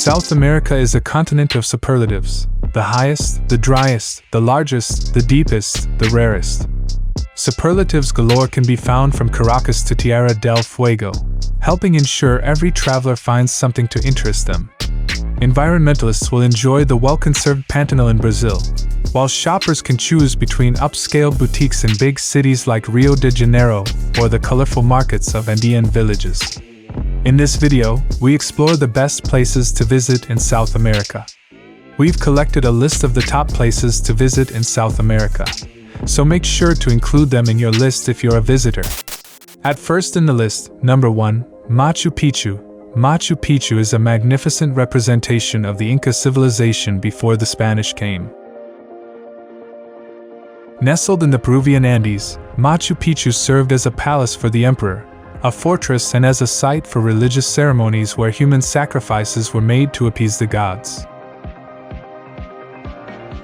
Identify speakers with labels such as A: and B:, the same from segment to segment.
A: South America is a continent of superlatives. The highest, the driest, the largest, the deepest, the rarest. Superlatives galore can be found from Caracas to Tierra del Fuego, helping ensure every traveler finds something to interest them. Environmentalists will enjoy the well-conserved Pantanal in Brazil, while shoppers can choose between upscale boutiques in big cities like Rio de Janeiro or the colorful markets of Andean villages. In this video, we explore the best places to visit in South America. We've collected a list of the top places to visit in South America, so make sure to include them in your list if you're a visitor. At first in the list, number 1, Machu Picchu. Machu Picchu is a magnificent representation of the Inca civilization before the Spanish came. Nestled in the Peruvian Andes, Machu Picchu served as a palace for the emperor, a fortress, and as a site for religious ceremonies where human sacrifices were made to appease the gods.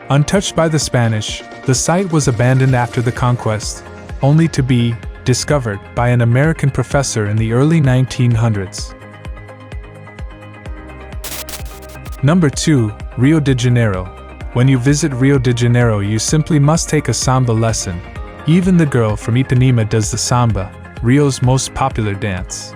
A: Untouched by the Spanish, the site was abandoned after the conquest, only to be discovered by an American professor in the early 1900s. Number 2, Rio de Janeiro. When you visit Rio de Janeiro, you simply must take a samba lesson. Even the girl from Ipanema does the samba, Rio's most popular dance.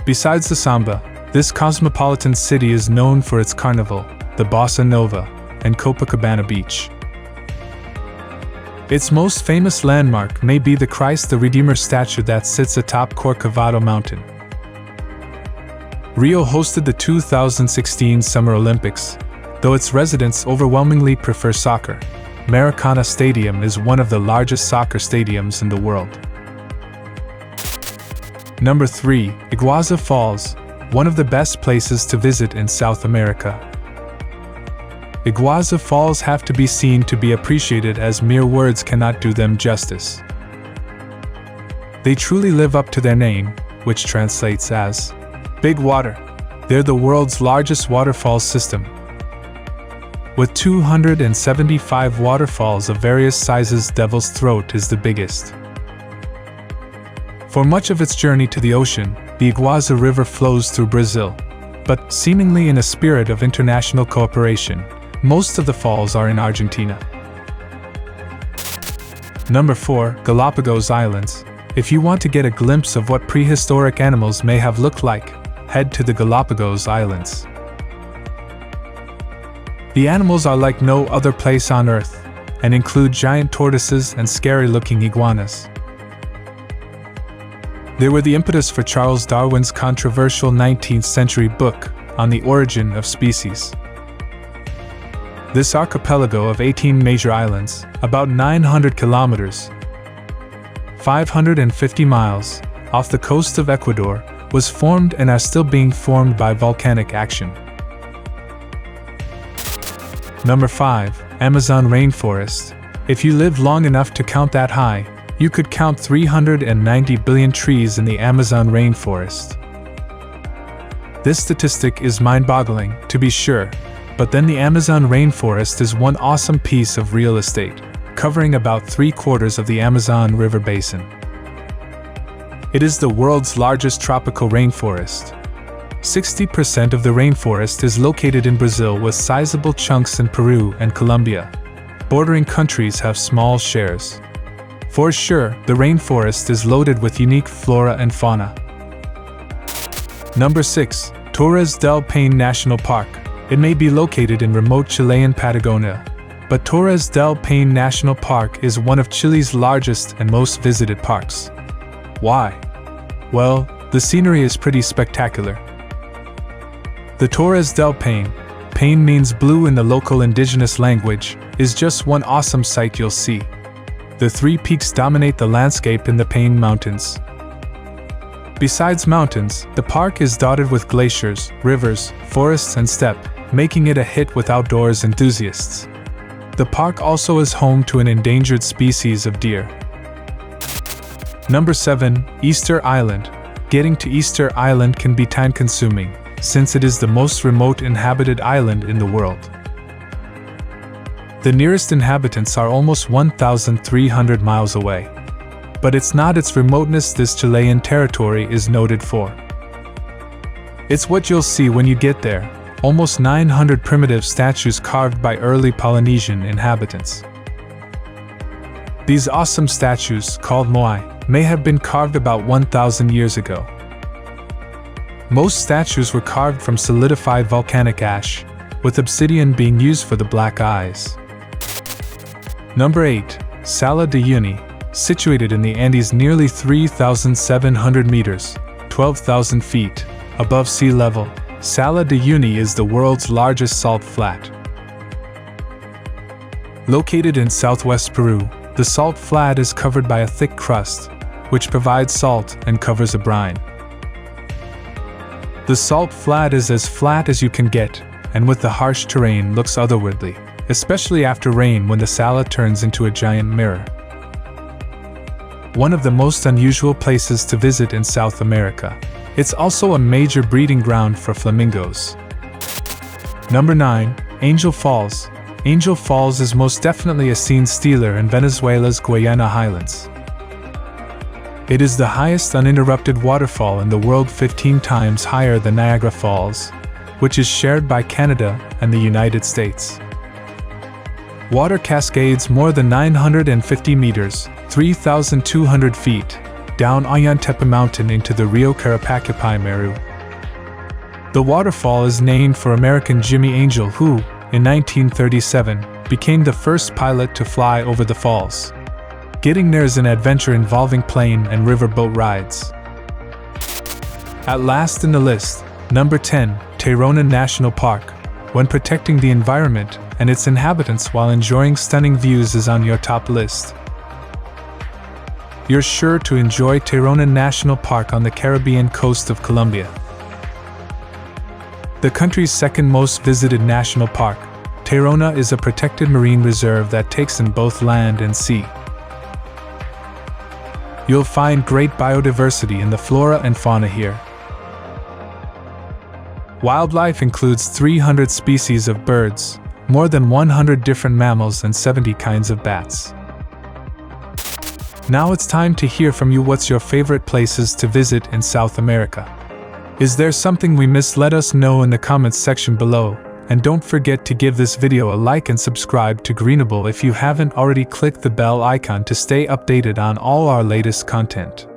A: Besides the samba, this cosmopolitan city is known for its carnival, the bossa nova, and Copacabana Beach. Its most famous landmark may be the Christ the Redeemer statue that sits atop Corcovado Mountain. Rio hosted the 2016 Summer Olympics, though its residents overwhelmingly prefer soccer. Maracana Stadium is one of the largest soccer stadiums in the world. Number 3, Iguazu Falls, one of the best places to visit in South America. Iguazu Falls have to be seen to be appreciated, as mere words cannot do them justice. They truly live up to their name, which translates as Big Water. They're the world's largest waterfall system, with 275 waterfalls of various sizes. Devil's Throat is the biggest. For much of its journey to the ocean, the Iguazu River flows through Brazil, but seemingly in a spirit of international cooperation, most of the falls are in Argentina. Number 4, Galapagos Islands. If you want to get a glimpse of what prehistoric animals may have looked like, head to the Galapagos Islands. The animals are like no other place on Earth, and include giant tortoises and scary-looking iguanas. They were the impetus for Charles Darwin's controversial 19th century book on the origin of species. This archipelago of 18 major islands, about 900 kilometers, 550 miles, off the coast of Ecuador, was formed and are still being formed by volcanic action. Number 5, Amazon Rainforest. If you lived long enough to count that high, you could count 390 billion trees in the Amazon rainforest. This statistic is mind-boggling, to be sure, but then the Amazon rainforest is one awesome piece of real estate, covering about 3/4 of the Amazon River basin. It is the world's largest tropical rainforest. 60% of the rainforest is located in Brazil, with sizable chunks in Peru and Colombia. Bordering countries have small shares. For sure, the rainforest is loaded with unique flora and fauna. Number 6, Torres del Paine National Park. It may be located in remote Chilean Patagonia, but Torres del Paine National Park is one of Chile's largest and most visited parks. Why? Well, the scenery is pretty spectacular. The Torres del Paine, Paine means blue in the local indigenous language, is just one awesome sight you'll see. The 3 peaks dominate the landscape in the Paine Mountains. Besides mountains, the park is dotted with glaciers, rivers, forests, and steppe, making it a hit with outdoors enthusiasts. The park also is home to an endangered species of deer. Number 7, Easter Island. Getting to Easter Island can be time-consuming, since it is the most remote inhabited island in the world. The nearest inhabitants are almost 1,300 miles away. But it's not its remoteness this Chilean territory is noted for. It's what you'll see when you get there. Almost 900 primitive statues carved by early Polynesian inhabitants. These awesome statues, called moai, may have been carved about 1,000 years ago. Most statues were carved from solidified volcanic ash, with obsidian being used for the black eyes. Number 8. Salar de Uyuni, situated in the Andes nearly 3,700 meters, 12,000 feet, above sea level. Salar de Uyuni is the world's largest salt flat. Located in southwest Peru, the salt flat is covered by a thick crust, which provides salt and covers a brine. The salt flat is as flat as you can get, and with the harsh terrain looks otherworldly, especially after rain when the salar turns into a giant mirror. One of the most unusual places to visit in South America. It's also a major breeding ground for flamingos. Number 9. Angel Falls. Angel Falls is most definitely a scene stealer in Venezuela's Guayana Highlands. It is the highest uninterrupted waterfall in the world, 15 times higher than Niagara Falls, which is shared by Canada and the United States. Water cascades more than 950 meters, 3,200 feet, down Ollantaytambo Mountain into the Rio Carapacapai Meru. The waterfall is named for American Jimmy Angel, who, in 1937, became the first pilot to fly over the falls. Getting there is an adventure involving plane and riverboat rides. At last in the list, number 10, Tayrona National Park. When protecting the environment and its inhabitants while enjoying stunning views is on your top list. You're sure to enjoy Tayrona National Park on the Caribbean coast of Colombia. The country's second most visited national park, Tayrona is a protected marine reserve that takes in both land and sea. You'll find great biodiversity in the flora and fauna here. Wildlife includes 300 species of birds, more than 100 different mammals, and 70 kinds of bats. Now it's time to hear from you. What's your favorite places to visit in South America? Is there something we missed? Let us know in the comments section below. And don't forget to give this video a like and subscribe to Greenable if you haven't already. Click the bell icon to stay updated on all our latest content.